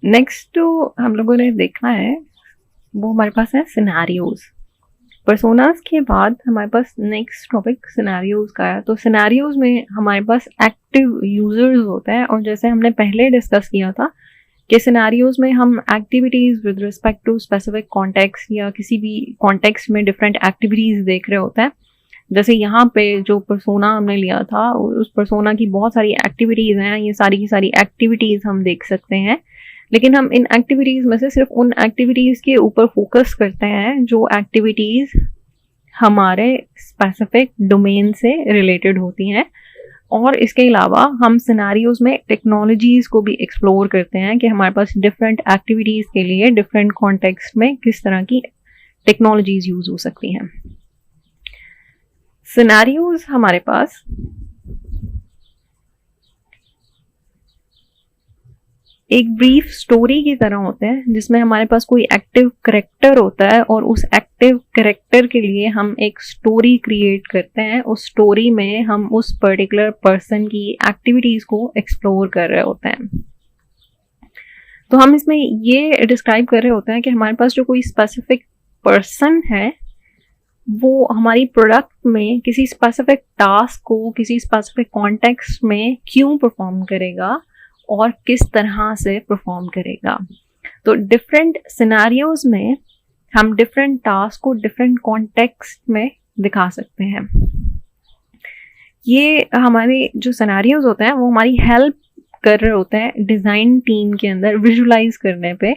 Next जो हम लोगों ने देखना है वो हमारे पास है सिनेरियोज। पर्सोनास के बाद हमारे पास नेक्स्ट टॉपिक सिनेरियोज का है। तो सिनेरियोज में हमारे पास एक्टिव यूजर्स होते हैं, और जैसे हमने पहले डिस्कस किया था कि सिनेरियोज में हम activities with respect to specific context या किसी भी कॉन्टेक्स्ट में डिफरेंट एक्टिविटीज देख रहे होते हैं। जैसे यहाँ पे जो पर्सोना हमने लिया था, उस पर्सोना की बहुत सारी एक्टिविटीज हैं, ये सारी की सारी एक्टिविटीज हम देख सकते हैं, लेकिन हम इन एक्टिविटीज में से सिर्फ उन एक्टिविटीज के ऊपर फोकस करते हैं जो एक्टिविटीज हमारे स्पेसिफिक डोमेन से रिलेटेड होती हैं। और इसके अलावा हम सिनेरियोज में टेक्नोलॉजीज को भी एक्सप्लोर करते हैं कि हमारे पास डिफरेंट एक्टिविटीज के लिए डिफरेंट कॉन्टेक्स्ट में किस तरह की टेक्नोलॉजीज यूज हो सकती हैं। सिनेरियोज हमारे पास एक ब्रीफ स्टोरी की तरह होते हैं, जिसमें हमारे पास कोई एक्टिव कैरेक्टर होता है और उस एक्टिव कैरेक्टर के लिए हम एक स्टोरी क्रिएट करते हैं। उस स्टोरी में हम उस पर्टिकुलर पर्सन की एक्टिविटीज को एक्सप्लोर कर रहे होते हैं। तो हम इसमें ये डिस्क्राइब कर रहे होते हैं कि हमारे पास जो कोई स्पेसिफिक पर्सन है वो हमारी प्रोडक्ट में किसी स्पेसिफिक टास्क को किसी स्पेसिफिक कॉन्टेक्स्ट में क्यों परफॉर्म करेगा और किस तरह से परफॉर्म करेगा। तो डिफरेंट सिनेरियोज में हम डिफरेंट टास्क को डिफरेंट कॉन्टेक्स्ट में दिखा सकते हैं। ये हमारे जो सिनेरियोज होते हैं वो हमारी हेल्प कर रहे होते हैं डिज़ाइन टीम के अंदर विजुलाइज करने पे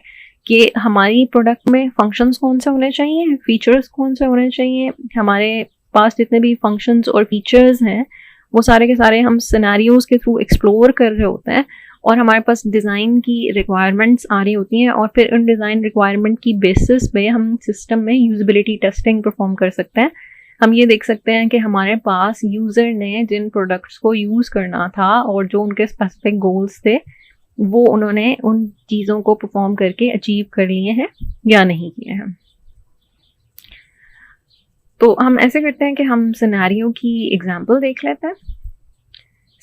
कि हमारी प्रोडक्ट में फंक्शंस कौन से होने चाहिए, फीचर्स कौन से होने चाहिए। हमारे पास जितने भी फंक्शंस और फीचर्स हैं वो सारे के सारे हम सिनेरियोज के थ्रू एक्सप्लोर कर रहे होते हैं, और हमारे पास डिज़ाइन की रिक्वायरमेंट्स आ रही होती हैं, और फिर उन डिज़ाइन रिक्वायरमेंट की बेसिस पे हम सिस्टम में यूजेबिलिटी टेस्टिंग परफॉर्म कर सकते हैं। हम ये देख सकते हैं कि हमारे पास यूज़र ने जिन प्रोडक्ट्स को यूज़ करना था और जो उनके स्पेसिफिक गोल्स थे वो उन्होंने उन चीज़ों को परफॉर्म करके अचीव कर लिए हैं या नहीं किए हैं। तो हम ऐसे करते हैं कि हम सिनेरियो की एग्जाम्पल देख लेते हैं।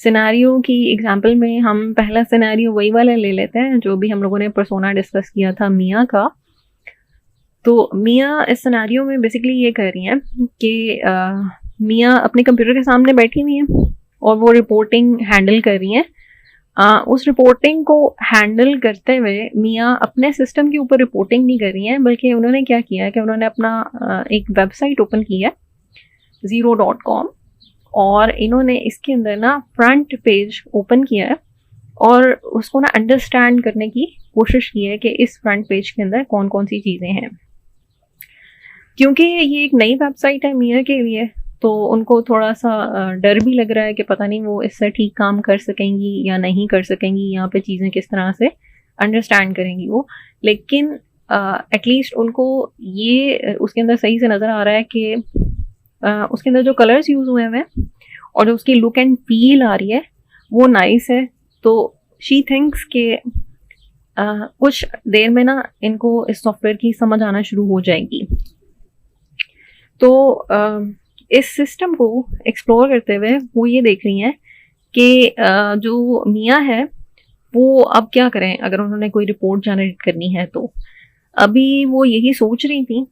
सिनेरियो की एग्जाम्पल में हम पहला सिनेरियो वही वाला ले लेते हैं जो भी हम लोगों ने पर्सोना डिस्कस किया था, मिया का। तो मिया इस सिनेरियो में बेसिकली ये कह रही हैं कि मिया अपने कंप्यूटर के सामने बैठी हुई हैं और वो रिपोर्टिंग हैंडल कर रही हैं। उस रिपोर्टिंग को हैंडल करते हुए मिया अपने सिस्टम के ऊपर रिपोर्टिंग नहीं कर रही हैं, बल्कि उन्होंने क्या किया है कि उन्होंने अपना एक वेबसाइट ओपन की है zero.com, और इन्होंने इसके अंदर ना फ्रंट पेज ओपन किया है और उसको ना अंडरस्टैंड करने की कोशिश की है कि इस फ्रंट पेज के अंदर कौन कौन सी चीज़ें हैं। क्योंकि ये एक नई वेबसाइट है मिया के लिए, तो उनको थोड़ा सा डर भी लग रहा है कि पता नहीं वो इससे ठीक काम कर सकेंगी या नहीं कर सकेंगी, यहाँ पे चीज़ें किस तरह से अंडरस्टैंड करेंगी वो। लेकिन एटलीस्ट उनको ये उसके अंदर सही से नज़र आ रहा है कि उसके अंदर जो कलर्स यूज़ हुए हैं और जो उसकी लुक एंड फील आ रही है वो नाइस है। तो शी थिंक्स के कुछ देर में ना इनको इस सॉफ्टवेयर की समझ आना शुरू हो जाएगी। तो इस सिस्टम को एक्सप्लोर करते हुए वो ये देख रही हैं कि जो मिया है वो अब क्या करें अगर उन्होंने कोई रिपोर्ट जनरेट करनी है। तो अभी वो यही सोच रही थी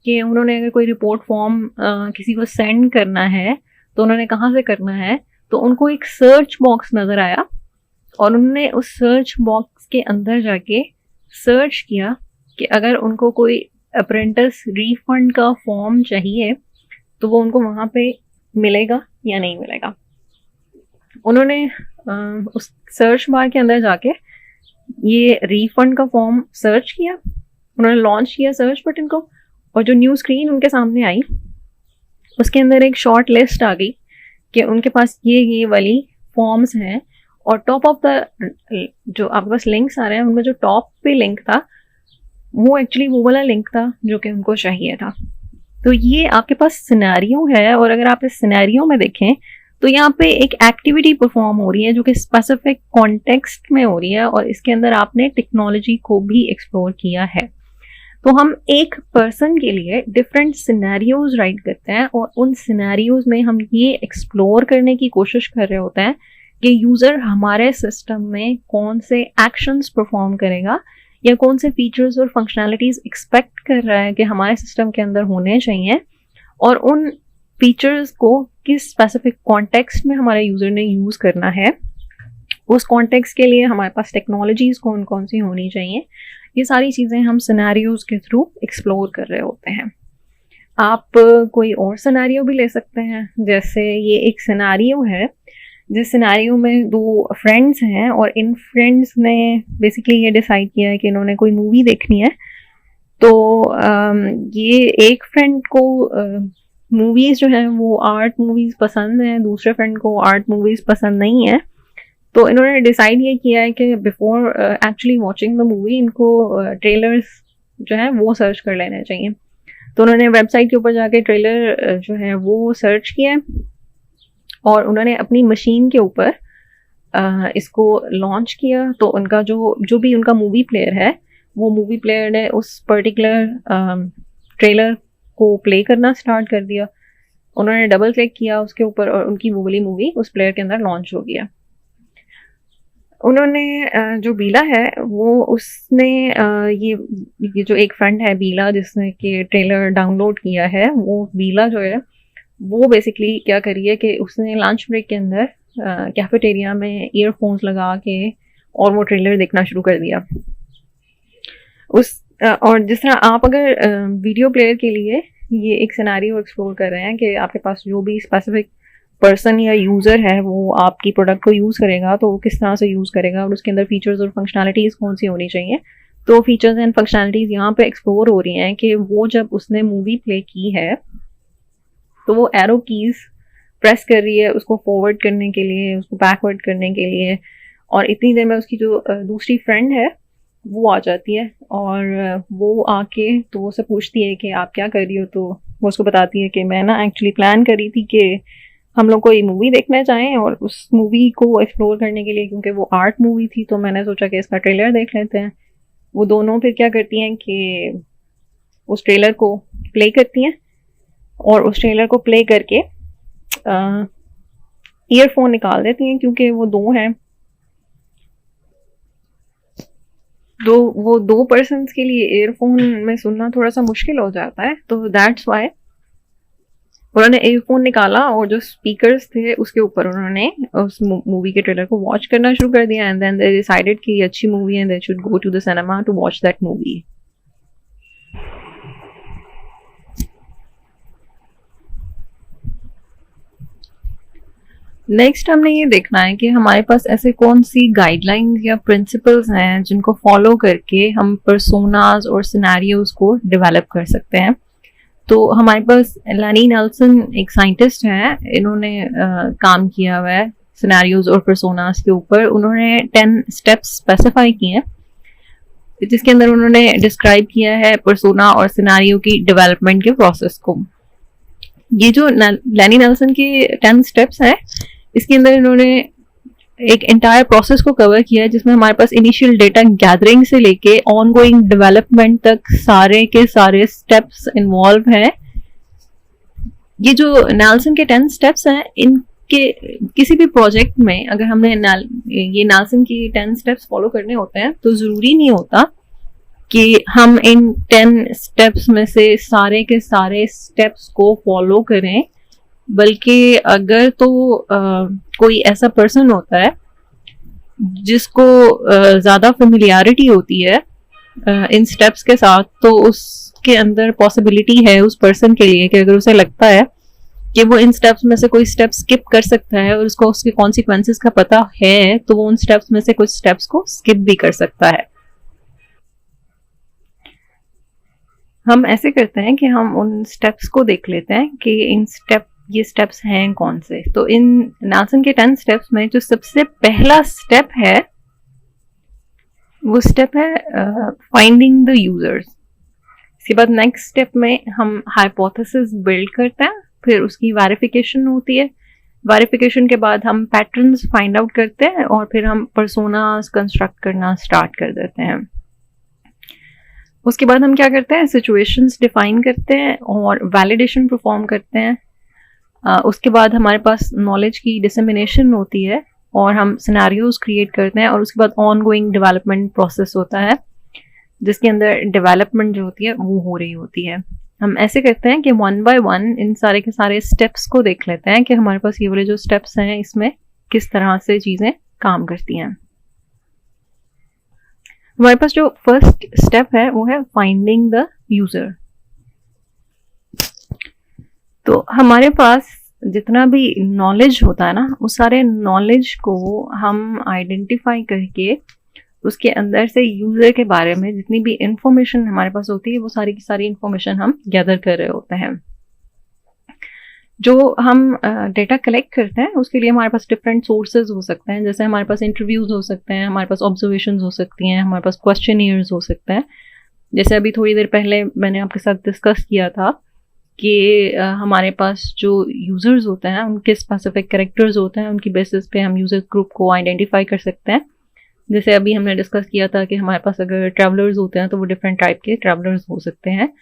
कि उन्होंने अगर कोई रिपोर्ट फॉर्म किसी को सेंड करना है तो उन्होंने कहाँ से करना है। तो उनको एक सर्च बॉक्स नज़र आया और उन्होंने उस सर्च बॉक्स के अंदर जाके सर्च किया कि अगर उनको कोई अप्रेंटिस रिफंड का फॉर्म चाहिए तो वो उनको वहाँ पे मिलेगा या नहीं मिलेगा। उन्होंने उस सर्च बार के अंदर जाके ये रिफंड का फॉर्म सर्च किया, उन्होंने लॉन्च किया सर्च बटन को, और जो न्यू स्क्रीन उनके सामने आई उसके अंदर एक शॉर्ट लिस्ट आ गई कि उनके पास ये वाली फॉर्म्स हैं, और टॉप ऑफ द जो आपके पास लिंक्स आ रहे हैं उनमें जो टॉप पे लिंक था वो एक्चुअली वो वाला लिंक था जो कि उनको चाहिए था। तो ये आपके पास सिनेरियो है, और अगर आप इस सिनेरियो में देखें तो यहाँ पे एक एक्टिविटी परफॉर्म हो रही है जो कि स्पेसिफिक कॉन्टेक्स्ट में हो रही है, और इसके अंदर आपने टेक्नोलॉजी को भी एक्सप्लोर किया है। तो हम एक पर्सन के लिए डिफरेंट सिनेरियोज राइट करते हैं और उन सिनेरियोज में हम ये एक्सप्लोर करने की कोशिश कर रहे होते हैं कि यूज़र हमारे सिस्टम में कौन से एक्शंस परफॉर्म करेगा या कौन से फीचर्स और फंक्शनैलिटीज़ एक्सपेक्ट कर रहा है कि हमारे सिस्टम के अंदर होने चाहिए, और उन फीचर्स को किस स्पेसिफिक कॉन्टेक्स्ट में हमारे यूज़र ने यूज़ करना है, उस कॉन्टेक्स्ट के लिए हमारे पास टेक्नोलॉजीज़ कौन कौन सी होनी चाहिए, ये सारी चीज़ें हम सिनेरियोज़ के थ्रू एक्सप्लोर कर रहे होते हैं। आप कोई और सिनेरियो भी ले सकते हैं, जैसे ये एक सिनेरियो है जिस सिनेरियो में दो फ्रेंड्स हैं और इन फ्रेंड्स ने बेसिकली ये डिसाइड किया है कि इन्होंने कोई मूवी देखनी है। तो ये एक फ्रेंड को मूवीज़ जो हैं वो आर्ट मूवीज़ पसंद हैं, दूसरे फ्रेंड को आर्ट मूवीज़ पसंद नहीं है। तो इन्होंने डिसाइड ये किया है कि before actually watching the movie इनको ट्रेलर्स जो है वो सर्च कर लेने चाहिए। तो उन्होंने वेबसाइट के ऊपर जाके ट्रेलर जो है वो सर्च किया और उन्होंने अपनी मशीन के ऊपर इसको लॉन्च किया। तो उनका जो भी उनका मूवी प्लेयर है, वो मूवी प्लेयर ने उस पर्टिकुलर ट्रेलर को प्ले करना स्टार्ट कर दिया। उन्होंने डबल क्लिक किया उसके ऊपर और उनकी वो वाली मूवी उस प्लेयर के अंदर लॉन्च हो गया। उन्होंने जो बीला है वो उसने ये जो एक फ्रेंड है बीला जिसने कि ट्रेलर डाउनलोड किया है, वो बीला जो है वो बेसिकली क्या करी है कि उसने लंच ब्रेक के अंदर कैफेटेरिया में ईयरफोन्स लगा के और वो ट्रेलर देखना शुरू कर दिया। और जिस तरह आप अगर वीडियो प्लेयर के लिए ये एक सिनेरियो एक्सप्लोर कर रहे हैं कि आपके पास जो भी स्पेसिफिक पर्सन या यूज़र है वो आपकी प्रोडक्ट को यूज़ करेगा, तो वो किस तरह से यूज़ करेगा और उसके अंदर फीचर्स और फंक्शनैलिटीज़ कौन सी होनी चाहिए। तो फीचर्स एंड फंक्शनैलिटीज़ यहाँ पे एक्सप्लोर हो रही हैं कि वो जब उसने मूवी प्ले की है तो वो एरो कीज़ प्रेस कर रही है उसको फॉरवर्ड करने के लिए, उसको बैकवर्ड करने के लिए, और इतनी देर में उसकी जो दूसरी फ्रेंड है वो आ जाती है और वो आके तो वो से पूछती है कि आप क्या कर रही हो। तो वो उसको बताती है कि मैं ना एक्चुअली प्लान करी थी कि हम लोग कोई मूवी देखना चाहें और उस मूवी को एक्सप्लोर करने के लिए, क्योंकि वो आर्ट मूवी थी तो मैंने सोचा कि इसका ट्रेलर देख लेते हैं। वो दोनों फिर क्या करती हैं कि उस ट्रेलर को प्ले करती हैं और उस ट्रेलर को प्ले करके ईयरफोन निकाल देती हैं, क्योंकि वो दो हैं, वो दो पर्सन्स के लिए ईयरफोन में सुनना थोड़ा सा मुश्किल हो जाता है। तो दैट्स वाई उन्होंने ईयरफोन निकाला और जो स्पीकर्स थे उसके ऊपर उन्होंने उस मूवी के ट्रेलर को वॉच करना शुरू कर दिया। एंड देन दे डिसाइडेड कि ये अच्छी मूवी है, they should go to the cinema to watch that movie. Next हमने ये देखना है कि हमारे पास ऐसे कौन सी गाइडलाइंस या प्रिंसिपल्स हैं जिनको फॉलो करके हम पर्सोनाज और सिनेरियोज को डेवलप कर सकते हैं। तो हमारे पास लैनी नेल्सन एक साइंटिस्ट हैं, इन्होंने काम किया हुआ है सिनेरियोज और पर्सोनाज के ऊपर। उन्होंने 10 स्टेप्स स्पेसिफाई किए हैं जिसके अंदर उन्होंने डिस्क्राइब किया है पर्सोना और सिनेरियो की डेवलपमेंट के प्रोसेस को। ये जो लैनी नेल्सन के 10 स्टेप्स हैं इसके अंदर इन्होंने एक एंटायर प्रोसेस को कवर किया है जिसमें हमारे पास इनिशियल डेटा गैदरिंग से लेके ऑन गोइंग डेवलपमेंट तक सारे के सारे स्टेप्स इन्वॉल्व हैं। ये जो नेल्सन के 10 स्टेप्स हैं, इनके किसी भी प्रोजेक्ट में अगर हमने ये नेल्सन की 10 स्टेप्स फॉलो करने होते हैं तो ज़रूरी नहीं होता कि हम इन 10 स्टेप्स में से सारे के सारे स्टेप्स को फॉलो करें, बल्कि अगर तो कोई ऐसा पर्सन होता है जिसको ज़्यादा फेमिलियरिटी होती है इन स्टेप्स के साथ, तो उसके अंदर पॉसिबिलिटी है उस पर्सन के लिए कि अगर उसे लगता है कि वो इन स्टेप्स में से कोई स्टेप स्किप कर सकता है और उसको उसके कॉन्सिक्वेंसेस का पता है, तो वो उन स्टेप्स में से कुछ स्टेप्स को स्किप भी कर सकता है। हम ऐसे करते हैं कि हम उन स्टेप्स को देख लेते हैं कि ये स्टेप्स हैं कौन से। तो इन नेल्सन के 10 स्टेप्स में जो सबसे पहला स्टेप है वो स्टेप है फाइंडिंग द यूजर्स। इसके बाद नेक्स्ट स्टेप में हम हाइपोथेसिस बिल्ड करते हैं, फिर उसकी वेरिफिकेशन होती है। वेरिफिकेशन के बाद हम पैटर्न्स फाइंड आउट करते हैं और फिर हम पर्सोनास कंस्ट्रक्ट करना स्टार्ट कर देते हैं। उसके बाद हम क्या करते हैं, सिचुएशंस डिफाइन करते हैं और वैलिडेशन परफॉर्म करते हैं। उसके बाद हमारे पास नॉलेज की डिसेमिनेशन होती है और हम सिनेरियोज क्रिएट करते हैं और उसके बाद ऑन गोइंग डेवलपमेंट प्रोसेस होता है। जिसके अंदर डेवलपमेंट जो होती है वो हो रही होती है। हम ऐसे करते हैं कि वन बाय वन इन सारे के सारे स्टेप्स को देख लेते हैं कि हमारे पास ये वाले जो स्टेप्स हैं इसमें किस तरह से चीज़ें काम करती हैं। हमारे पास जो फर्स्ट स्टेप है वो है फाइंडिंग द यूज़र। तो हमारे पास जितना भी नॉलेज होता है ना, उस सारे नॉलेज को हम आइडेंटिफाई करके उसके अंदर से यूज़र के बारे में जितनी भी इंफॉर्मेशन हमारे पास होती है वो सारी की सारी इंफॉर्मेशन हम गैदर कर रहे होते हैं। जो हम डेटा कलेक्ट करते हैं उसके लिए हमारे पास डिफरेंट सोर्सेज हो सकते हैं, जैसे हमारे पास इंटरव्यूज़ हो सकते हैं, हमारे पास ऑब्जर्वेशंस हो सकती हैं, हमारे पास क्वेश्चनियर्स हो सकते हैं। जैसे अभी थोड़ी देर पहले मैंने आपके साथ डिस्कस किया था कि हमारे पास जो यूज़र्स होते हैं उनके स्पेसिफिक कैरेक्टर्स होते हैं, उनकी बेसिस पे हम यूज़र ग्रुप को आइडेंटिफाई कर सकते हैं। जैसे अभी हमने डिस्कस किया था कि हमारे पास अगर ट्रैवलर्स होते हैं तो वो डिफरेंट टाइप के ट्रैवलर्स हो सकते हैं।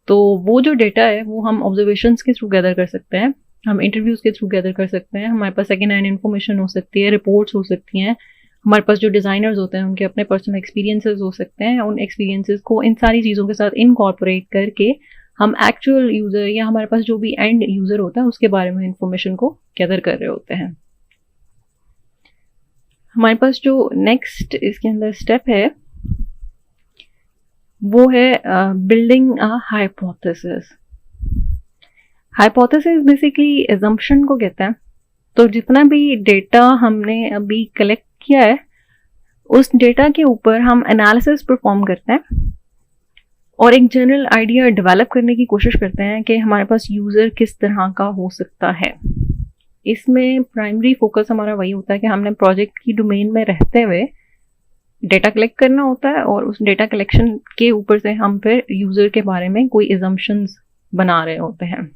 तो वो जो डेटा है वो हम ऑब्जर्वेशंस के थ्रू गैदर कर सकते हैं, हम इंटरव्यूज़ के थ्रू गैदर कर सकते हैं, हमारे पास सेकेंड हैंड इन्फॉर्मेशन हो सकती है, रिपोर्ट्स हो सकती हैं, हमारे पास जो डिज़ाइनर्स होते हैं उनके अपने पर्सनल एक्सपीरियंसेस हो सकते हैं। उन एक्सपीरियंसेस को इन सारी चीज़ों के साथ इनकॉर्पोरेट करके हम एक्चुअल यूज़र या हमारे पास जो भी एंड यूज़र होता है उसके बारे में इंफॉर्मेशन को गैदर कर रहे होते हैं। हमारे पास जो नेक्स्ट इसके अंदर स्टेप है वो है building a hypothesis. Hypothesis basically assumption को कहता है। तो जितना भी डेटा हमने अभी कलेक्ट किया है उस डेटा के ऊपर हम एनालिसिस परफॉर्म करते हैं और एक जनरल आइडिया डेवलप करने की कोशिश करते हैं कि हमारे पास यूज़र किस तरह का हो सकता है। इसमें प्राइमरी फोकस हमारा वही होता है कि हमने प्रोजेक्ट की डोमेन में रहते हुए डेटा कलेक्ट करना होता है और उस डेटा कलेक्शन के ऊपर से हम फिर यूज़र के बारे में कोई एजम्पशंस बना रहे होते हैं।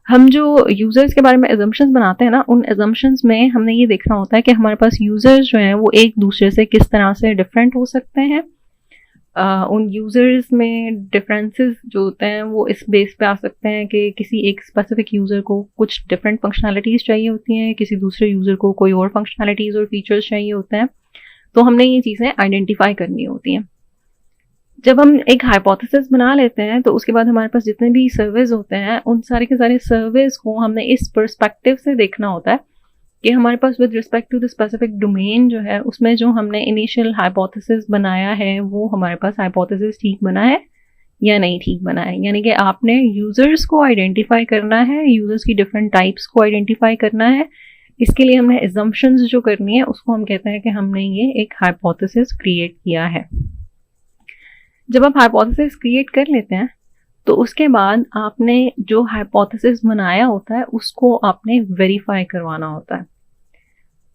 हम जो यूज़र्स के बारे में एजम्पशंस बनाते हैं ना, उन एजम्पशंस में हमने ये देखना होता है कि हमारे पास यूज़र्स जो हैं वो एक दूसरे से किस तरह से डिफरेंट हो सकते हैं। उन यूज़र्स में डिफरेंसेस जो होते हैं वो इस बेस पे आ सकते हैं कि किसी एक स्पेसिफिक यूज़र को कुछ डिफरेंट फंक्शनैलिटीज़ चाहिए होती हैं, किसी दूसरे यूज़र को कोई और फंक्शनैलिटीज़ और फीचर्स चाहिए होते हैं। तो हमने ये चीज़ें आइडेंटिफाई करनी होती हैं। जब हम एक हाइपोथेसिस बना लेते हैं तो उसके बाद हमारे पास जितने भी सर्वेज होते हैं उन सारे के सारे सर्वेज को हमने इस पर्सपेक्टिव से देखना होता है कि हमारे पास with respect to the specific domain जो है उसमें जो हमने इनिशियल हाइपोथेसिस बनाया है वो हमारे पास हाइपोथेसिस ठीक बना है या नहीं ठीक बना है। यानी कि आपने यूज़र्स को आइडेंटिफाई करना है, यूज़र्स की डिफरेंट टाइप्स को आइडेंटिफाई करना है। इसके लिए हमने एजम्पशंस जो करनी है उसको हम कहते हैं कि हमने ये एक हाइपोथेसिस क्रिएट किया है। जब आप हाइपोथेसिस क्रिएट कर लेते हैं तो उसके बाद आपने जो हाइपोथेसिस बनाया होता है उसको आपने वेरीफाई करवाना होता है।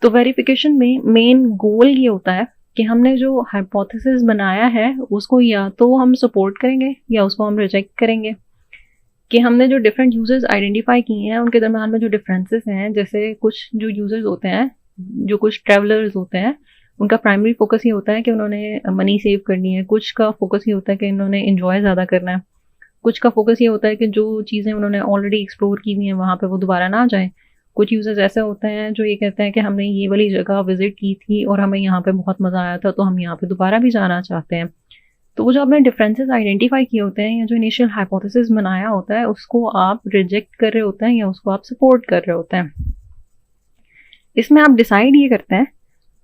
तो वेरिफिकेशन में मेन गोल ये होता है कि हमने जो हाइपोथेसिस बनाया है उसको या तो हम सपोर्ट करेंगे या उसको हम रिजेक्ट करेंगे। कि हमने जो डिफरेंट यूज़र्स आइडेंटिफाई किए हैं उनके दरम्यान में जो डिफरेंसेस हैं, जैसे कुछ जो यूज़र्स होते हैं, जो कुछ ट्रैवलर्स होते हैं, उनका प्राइमरी फोकस ये होता है कि उन्होंने मनी सेव करनी है, कुछ का फोकस ये होता है कि इन्होंने इन्जॉय ज़्यादा करना है, कुछ का फोकस ये होता है कि जो चीज़ें उन्होंने ऑलरेडी एक्सप्लोर की हुई हैं वहाँ पे वो दोबारा ना जाएं। कुछ यूज़र्स ऐसे होते हैं जो ये कहते हैं कि हमने ये वाली जगह विजिट की थी और हमें यहाँ पे बहुत मज़ा आया था तो हम यहाँ पे दोबारा भी जाना चाहते हैं। तो वो जो आपने डिफरेंसेस आइडेंटिफाई किए होते हैं या जो इनिशियल हाइपोथेसिस बनाया होता है उसको आप रिजेक्ट कर रहे होते हैं या उसको आप सपोर्ट कर रहे होते हैं। इसमें आप डिसाइड ये करते हैं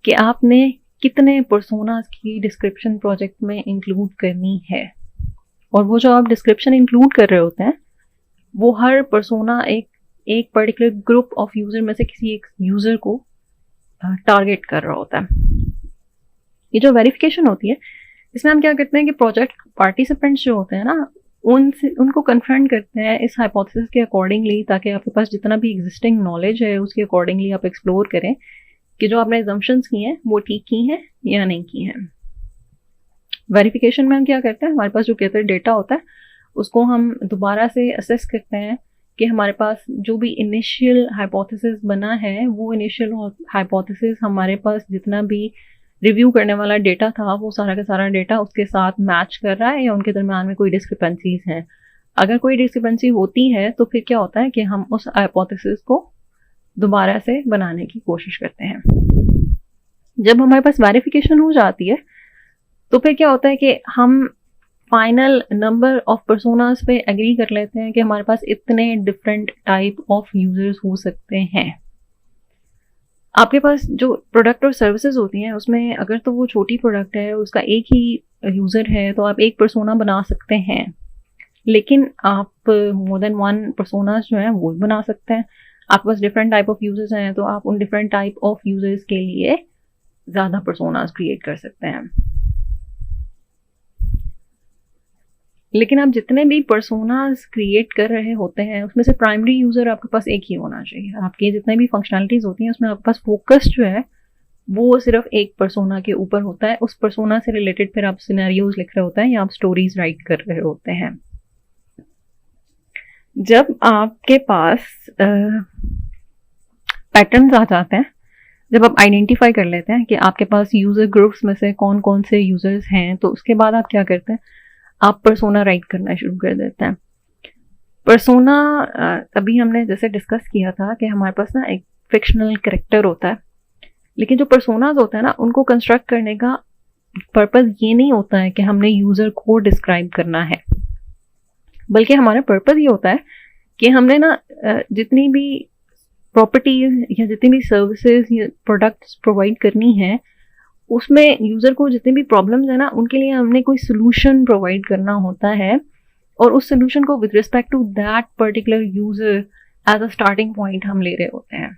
कि आपने कितने पर्सोनास की डिस्क्रिप्शन प्रोजेक्ट में इंक्लूड करनी है, और वो जो आप डिस्क्रिप्शन इंक्लूड कर रहे होते हैं वो हर पर्सोना एक पर्टिकुलर ग्रुप ऑफ यूज़र में से किसी एक यूज़र को टारगेट कर रहा होता है। ये जो वेरिफिकेशन होती है इसमें हम क्या करते हैं कि प्रोजेक्ट पार्टिसिपेंट्स जो होते हैं ना उनको कन्फ्रंट करते हैं इस हाइपोथेसिस के अकॉर्डिंगली, ताकि आपके पास जितना भी एग्जिस्टिंग नॉलेज है उसके अकॉर्डिंगली आप एक्सप्लोर करें कि जो आपने एजम्पशंस की हैं वो ठीक की हैं या नहीं की हैं। वेरिफिकेशन में हम क्या करते हैं, हमारे पास जो कहते हैं डेटा होता है उसको हम दोबारा से असेस करते हैं कि हमारे पास जो भी इनिशियल हाइपोथेसिस बना है वो इनिशियल हाइपोथेसिस हमारे पास जितना भी रिव्यू करने वाला डेटा था वो सारा का सारा डेटा उसके साथ मैच कर रहा है या उनके दरम्यान में कोई डिस्क्रिपेंसीज हैं। अगर कोई डिस्क्रिपेंसी होती है तो फिर क्या होता है कि हम उस हाइपोथेसिस को दोबारा से बनाने की कोशिश करते हैं। जब हमारे पास वेरिफिकेशन हो जाती है तो फिर क्या होता है कि हम फाइनल नंबर ऑफ पर्सोनास पे एग्री कर लेते हैं कि हमारे पास इतने डिफरेंट टाइप ऑफ यूजर्स हो सकते हैं। आपके पास जो प्रोडक्ट और सर्विसेज होती हैं उसमें अगर तो वो छोटी प्रोडक्ट है, उसका एक ही यूज़र है, तो आप एक पर्सोना बना सकते हैं। लेकिन आप मोर देन वन पर्सोनास जो हैं वो भी बना सकते हैं। आपके पास डिफरेंट टाइप ऑफ यूजर्स हैं तो आप उन डिफरेंट टाइप ऑफ यूजर्स के लिए ज़्यादा पर्सोनास क्रिएट कर सकते हैं। लेकिन आप जितने भी पर्सोनास क्रिएट कर रहे होते हैं उसमें से प्राइमरी यूज़र आपके पास एक ही होना चाहिए। आपके जितने भी फंक्शनैलिटीज़ होती हैं उसमें आपके पास फोकस जो है वो सिर्फ एक पर्सोना के ऊपर होता है। उस पर्सोना से रिलेटेड फिर आप सिनेरियोज लिख रहे होते हैं या आप स्टोरीज राइट कर रहे होते हैं। जब आपके पास पैटर्न्स आ जाते हैं, जब आप आइडेंटिफाई कर लेते हैं कि आपके पास यूज़र ग्रुप्स में से कौन कौन से यूज़र्स हैं, तो उसके बाद आप क्या करते हैं, आप पर्सोना राइट करना शुरू कर देते हैं। पर्सोना अभी हमने जैसे डिस्कस किया था कि हमारे पास ना एक फिक्शनल कैरेक्टर होता है, लेकिन जो पर्सोनाज होता है ना उनको कंस्ट्रक्ट करने का पर्पस ये नहीं होता है कि हमने यूज़र को डिस्क्राइब करना है, बल्कि हमारा पर्पस ये होता है कि हमने ना जितनी भी प्रॉपर्टीज या जितनी भी सर्विसेज या प्रोडक्ट्स प्रोवाइड करनी है उसमें यूज़र को जितनी भी प्रॉब्लम्स है ना उनके लिए हमने कोई सोल्यूशन प्रोवाइड करना होता है, और उस सोल्यूशन को with respect to that particular user as a starting point हम ले रहे होते हैं।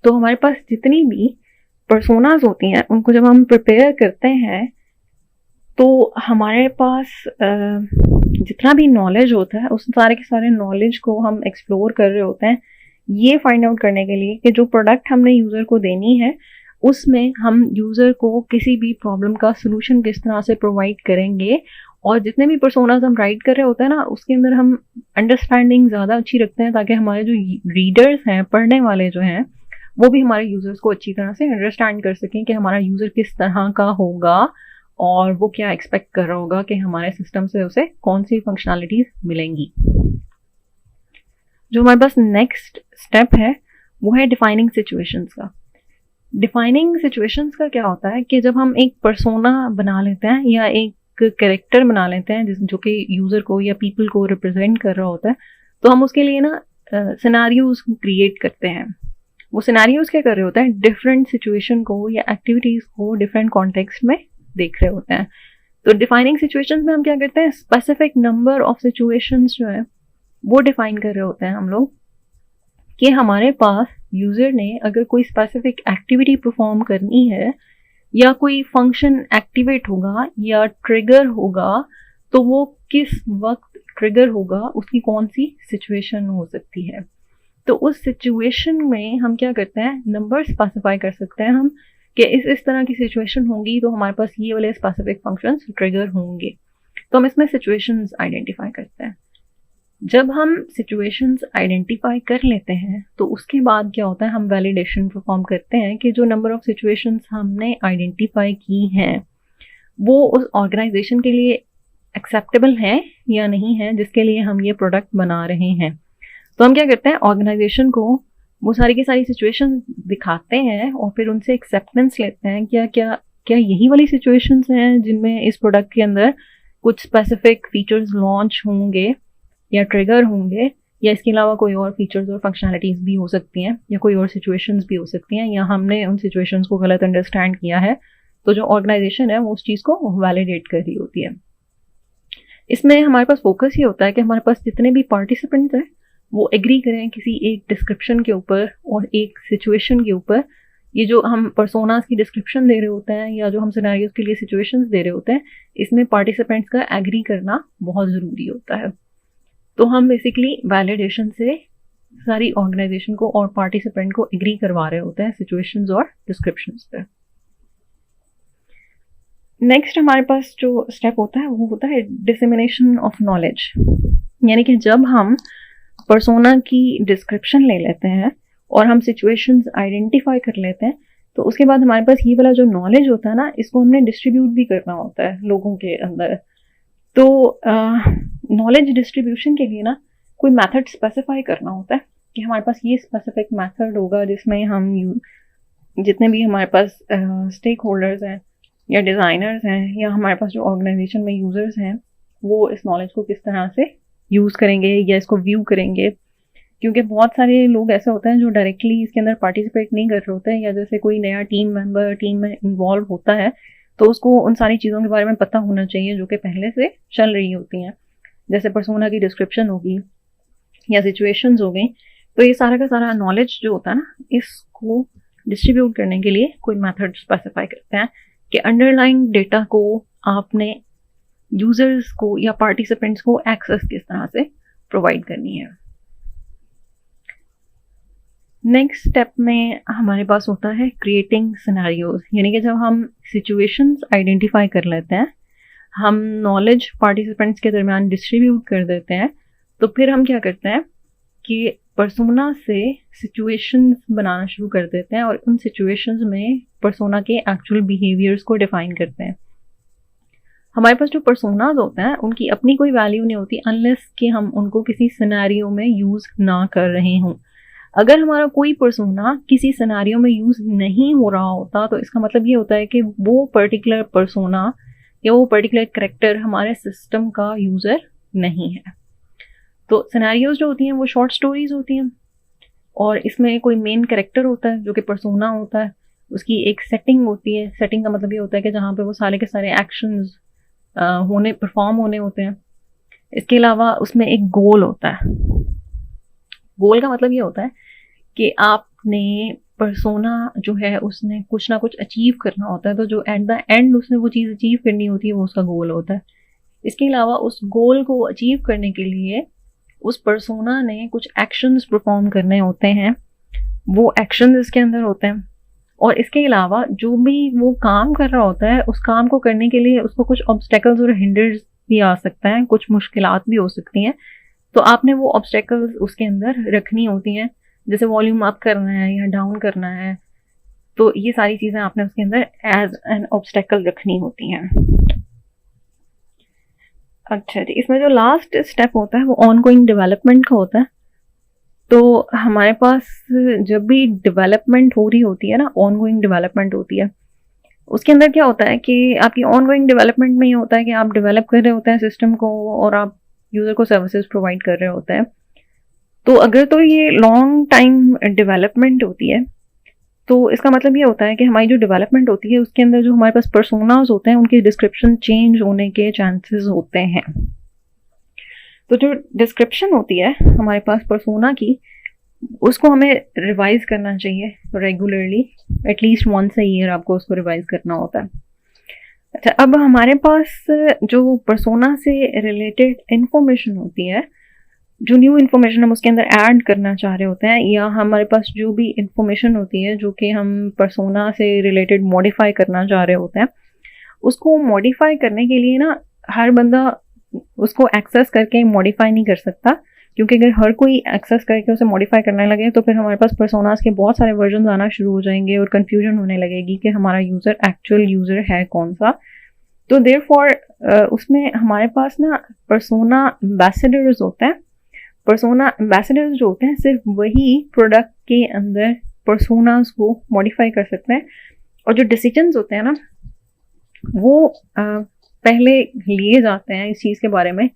तो हमारे पास जितनी भी पर्सोनाज होती हैं उनको जब हम प्रिपेयर करते हैं तो हमारे पास जितना भी नॉलेज होता है उस सारे के सारे नॉलेज को हम एक्सप्लोर कर रहे होते हैं, ये फाइंड आउट करने के लिए कि जो प्रोडक्ट हमने यूज़र को देनी है उसमें हम यूज़र को किसी भी प्रॉब्लम का सोल्यूशन किस तरह से प्रोवाइड करेंगे। और जितने भी पर्सोनाज हम राइट कर रहे होते हैं ना उसके अंदर हम अंडरस्टैंडिंग ज़्यादा अच्छी रखते हैं ताकि हमारे जो रीडर्स हैं, पढ़ने वाले जो हैं, वो भी हमारे यूज़र्स को अच्छी तरह से अंडरस्टैंड कर सकें कि हमारा यूज़र किस तरह का होगा और वो क्या एक्सपेक्ट कर रहा होगा कि हमारे सिस्टम से उसे कौन सी फंक्शनैलिटीज़ मिलेंगी। जो हमारे पास नेक्स्ट स्टेप है वो है डिफाइनिंग सिचुएशंस का। डिफाइनिंग सिचुएशंस का क्या होता है कि जब हम एक पर्सोना बना लेते हैं या एक कैरेक्टर बना लेते हैं जो कि यूज़र को या पीपल को रिप्रेजेंट कर रहा होता है, तो हम उसके लिए ना सिनेरियोज क्रिएट करते हैं। वो सिनेरियोज क्या कर रहे होते हैं, डिफरेंट सिचुएशन को या एक्टिविटीज़ को डिफरेंट कॉन्टेक्स्ट में देख रहे होते हैं। तो डिफाइनिंग सिचुएशंस में हम क्या करते हैं, स्पेसिफिक नंबर ऑफ सिचुएशंस जो है वो डिफाइन कर रहे होते हैं हम लोग कि हमारे पास यूज़र ने अगर कोई स्पेसिफिक एक्टिविटी परफॉर्म करनी है या कोई फंक्शन एक्टिवेट होगा या ट्रिगर होगा तो वो किस वक्त ट्रिगर होगा, उसकी कौन सी सिचुएशन हो सकती है। तो उस सिचुएशन में हम क्या करते हैं, नंबर स्पेसिफाई कर सकते हैं हम कि इस तरह की सिचुएशन होगी तो हमारे पास ये वाले स्पेसिफिक फंक्शंस ट्रिगर होंगे। तो हम इसमें सिचुएशंस आइडेंटिफाई करते हैं। जब हम सिचुएशंस आइडेंटिफाई कर लेते हैं तो उसके बाद क्या होता है, हम वैलिडेशन परफॉर्म करते हैं कि जो नंबर ऑफ सिचुएशंस हमने आइडेंटिफाई की हैं वो उस ऑर्गेनाइजेशन के लिए एक्सेप्टेबल है या नहीं है जिसके लिए हम ये प्रोडक्ट बना रहे हैं। तो हम क्या करते हैं, ऑर्गेनाइजेशन को वो सारी की सारी सिचुएशन दिखाते हैं और फिर उनसे एक्सेप्टेंस लेते हैं क्या क्या क्या यही वाली सिचुएशंस हैं जिनमें इस प्रोडक्ट के अंदर कुछ स्पेसिफिक फीचर्स लॉन्च होंगे या ट्रिगर होंगे, या इसके अलावा कोई और फीचर्स और फंक्शनैलिटीज़ भी हो सकती हैं या कोई और सिचुएशंस भी हो सकती हैं, या हमने उन सिचुएशंस को गलत अंडरस्टैंड किया है। तो जो ऑर्गेनाइजेशन है वो उस चीज़ को वैलिडेट कर रही होती है। इसमें हमारे पास फोकस ये होता है कि हमारे पास जितने भी पार्टिसिपेंट्स हैं वो एग्री करें किसी एक डिस्क्रिप्शन के ऊपर और एक सिचुएशन के ऊपर। ये जो हम पर्सोनास की डिस्क्रिप्शन दे रहे होते हैं या जो हम सिनेरियोज के लिए सिचुएशंस दे रहे होते हैं, इसमें पार्टिसिपेंट्स का एग्री करना बहुत ज़रूरी होता है। तो हम बेसिकली वैलिडेशन से सारी ऑर्गेनाइजेशन को और पार्टिसिपेंट को एग्री करवा रहे होते हैं सिचुएशंस और डिस्क्रिप्शंस पे। नेक्स्ट हमारे पास जो स्टेप होता है वो होता है डिसेमिनेशन ऑफ नॉलेज। यानी कि जब हम पर्सोना की डिस्क्रिप्शन ले लेते हैं और हम सिचुएशंस आइडेंटिफाई कर लेते हैं तो उसके बाद हमारे पास ये वाला जो नॉलेज होता है ना, इसको हमने डिस्ट्रीब्यूट भी करना होता है लोगों के अंदर। तो नॉलेज डिस्ट्रीब्यूशन के लिए ना कोई मेथड स्पेसिफाई करना होता है कि हमारे पास ये स्पेसिफिक मेथड होगा जिसमें हम जितने भी हमारे पास स्टेक होल्डर्स हैं या डिज़ाइनर्स हैं या हमारे पास जो ऑर्गेनाइजेशन में यूज़र्स हैं वो इस नॉलेज को किस तरह से यूज़ करेंगे या इसको व्यू करेंगे। क्योंकि बहुत सारे लोग ऐसे होते हैं जो डायरेक्टली इसके अंदर पार्टिसिपेट नहीं कर रहे होते हैं, या जैसे कोई नया टीम मेंबर टीम में इन्वॉल्व होता है तो उसको उन सारी चीज़ों के बारे में पता होना चाहिए जो कि पहले से चल रही होती हैं, जैसे पर्सोना की डिस्क्रिप्शन होगी या सिचुएशंस हो गई। तो ये सारा का सारा नॉलेज जो होता है ना, इसको डिस्ट्रीब्यूट करने के लिए कोई मेथड स्पेसिफाई करते हैं कि अंडरलाइंग डेटा को आपने यूजर्स को या पार्टिसिपेंट्स को एक्सेस किस तरह से प्रोवाइड करनी है। नेक्स्ट स्टेप में हमारे पास होता है क्रिएटिंग सिनेरियोज, यानी कि जब हम सिचुएशंस आइडेंटिफाई कर लेते हैं, हम नॉलेज पार्टिसिपेंट्स के दरमियान डिस्ट्रीब्यूट कर देते हैं, तो फिर हम क्या करते हैं कि पर्सोना से सिचुएशंस बनाना शुरू कर देते हैं और उन सिचुएशंस में पर्सोना के एक्चुअल बिहेवियर्स को डिफाइन करते हैं। हमारे पास जो पर्सोनाज होते हैं उनकी अपनी कोई वैल्यू नहीं होती अनलेस कि हम उनको किसी सिनेरियो में यूज़ ना कर रहे हों। अगर हमारा कोई पर्सोना किसी सिनेरियो में यूज़ नहीं हो रहा होता तो इसका मतलब ये होता है कि वो पर्टिकुलर पर्सोना या वो पर्टिकुलर कैरेक्टर हमारे सिस्टम का यूज़र नहीं है। तो सिनेरियोज जो होती हैं वो शॉर्ट स्टोरीज होती हैं और इसमें कोई मेन कैरेक्टर होता है जो कि पर्सोना होता है, उसकी एक सेटिंग होती है। सेटिंग का मतलब ये होता है कि जहाँ पे वो सारे के सारे एक्शंस परफॉर्म होने होते हैं। इसके अलावा उसमें एक गोल होता है। गोल का मतलब ये होता है कि आपने पर्सोना जो है उसने कुछ ना कुछ अचीव करना होता है, तो जो एट द एंड उसने वो चीज़ अचीव करनी होती है वो उसका गोल होता है। इसके अलावा उस गोल को अचीव करने के लिए उस पर्सोना ने कुछ एक्शंस परफॉर्म करने होते हैं, वो एक्शंस इसके अंदर होते हैं। और इसके अलावा जो भी वो काम कर रहा होता है उस काम को करने के लिए उसको कुछ ऑब्स्टेकल्स और हिंडर्स भी आ सकता है, कुछ मुश्किलात भी हो सकती हैं। तो आपने वो ऑब्स्टेकल्स उसके अंदर रखनी होती हैं, जैसे वॉल्यूम अप करना है या डाउन करना है, तो ये सारी चीज़ें आपने उसके अंदर एज एन ऑब्स्टेकल रखनी होती हैं। अच्छा जी, इसमें जो लास्ट स्टेप होता है वो ऑनगोइंग डेवलपमेंट का होता है। तो हमारे पास जब भी डेवलपमेंट हो रही होती है ना, ऑनगोइंग डेवलपमेंट होती है, उसके अंदर क्या होता है कि आपकी ऑनगोइंग डेवलपमेंट में ये होता है कि आप डेवलप कर रहे होते हैं सिस्टम को और आप यूज़र को सर्विसेज प्रोवाइड कर रहे होते हैं। तो अगर तो ये लॉन्ग टाइम डेवलपमेंट होती है तो इसका मतलब ये होता है कि हमारी जो डेवलपमेंट होती है उसके अंदर जो हमारे पास पर्सोनाज होते हैं उनकी डिस्क्रिप्शन चेंज होने के चांसेस होते हैं। तो जो डिस्क्रिप्शन होती है हमारे पास पर्सोना की, उसको हमें रिवाइज करना चाहिए regularly, at least once a year आपको उसको रिवाइज करना होता है। अच्छा, अब हमारे पास जो पर्सोना से रिलेटेड इंफॉर्मेशन होती है, जो न्यू इन्फॉर्मेशन हम उसके अंदर ऐड करना चाह रहे होते हैं, या हमारे पास जो भी इंफॉर्मेशन होती है जो कि हम पर्सोना से रिलेटेड मॉडिफाई करना चाह रहे होते हैं, उसको मॉडिफाई करने के लिए ना हर बंदा उसको एक्सेस करके मॉडिफाई नहीं कर सकता, क्योंकि अगर हर कोई एक्सेस करके उसे मॉडिफाई करने लगे तो फिर हमारे पास पर्सोनास के बहुत सारे वर्जन आना शुरू हो जाएंगे और कन्फ्यूजन होने लगेगी कि हमारा यूज़र एक्चुअल यूज़र है कौन सा। तो देयरफॉर उसमें हमारे पास ना पर्सोना एम्बेसडर्स होते हैं। पर्सोना एम्बेसडर्स जो होते हैं सिर्फ वही प्रोडक्ट के अंदर पर्सोनास को मॉडिफाई कर सकते हैं, और जो डिसीजंस होते हैं ना वो पहले लिए जाते हैं इस चीज़ के बारे में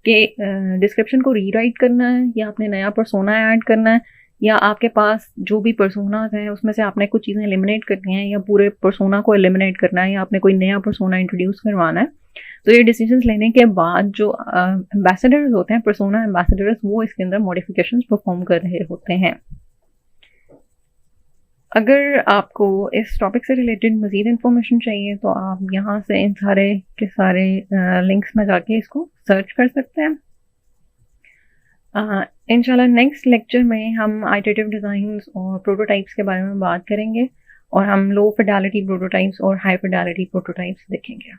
कि डिस्क्रिप्शन को रीराइट करना है या आपने नया पर्सोना ऐड करना है, या आपके पास जो भी पर्सोनास हैं उसमें से आपने कुछ चीज़ें एलिमिनेट करनी है या पूरे पर्सोना को एलिमिनेट करना है, या आपने कोई नया पर्सोना इंट्रोड्यूस करवाना है। तो ये डिसीजंस लेने के बाद जो एम्बेसडर्स होते हैं, पर्सोना एम्बेसडर्स, वो इसके अंदर मॉडिफिकेशंस परफॉर्म कर रहे होते हैं। अगर आपको इस टॉपिक से रिलेटेड मज़ीद इन्फॉर्मेशन चाहिए तो आप यहाँ से इन सारे के सारे लिंक्स में जाके इसको सर्च कर सकते हैं। इंशाल्लाह नेक्स्ट लेक्चर में हम आइटरेटिव डिज़ाइंस और प्रोटोटाइप्स के बारे में बात करेंगे और हम लो फिडेलिटी प्रोटोटाइप्स और हाई फिडेलिटी प्रोटोटाइप्स देखेंगे।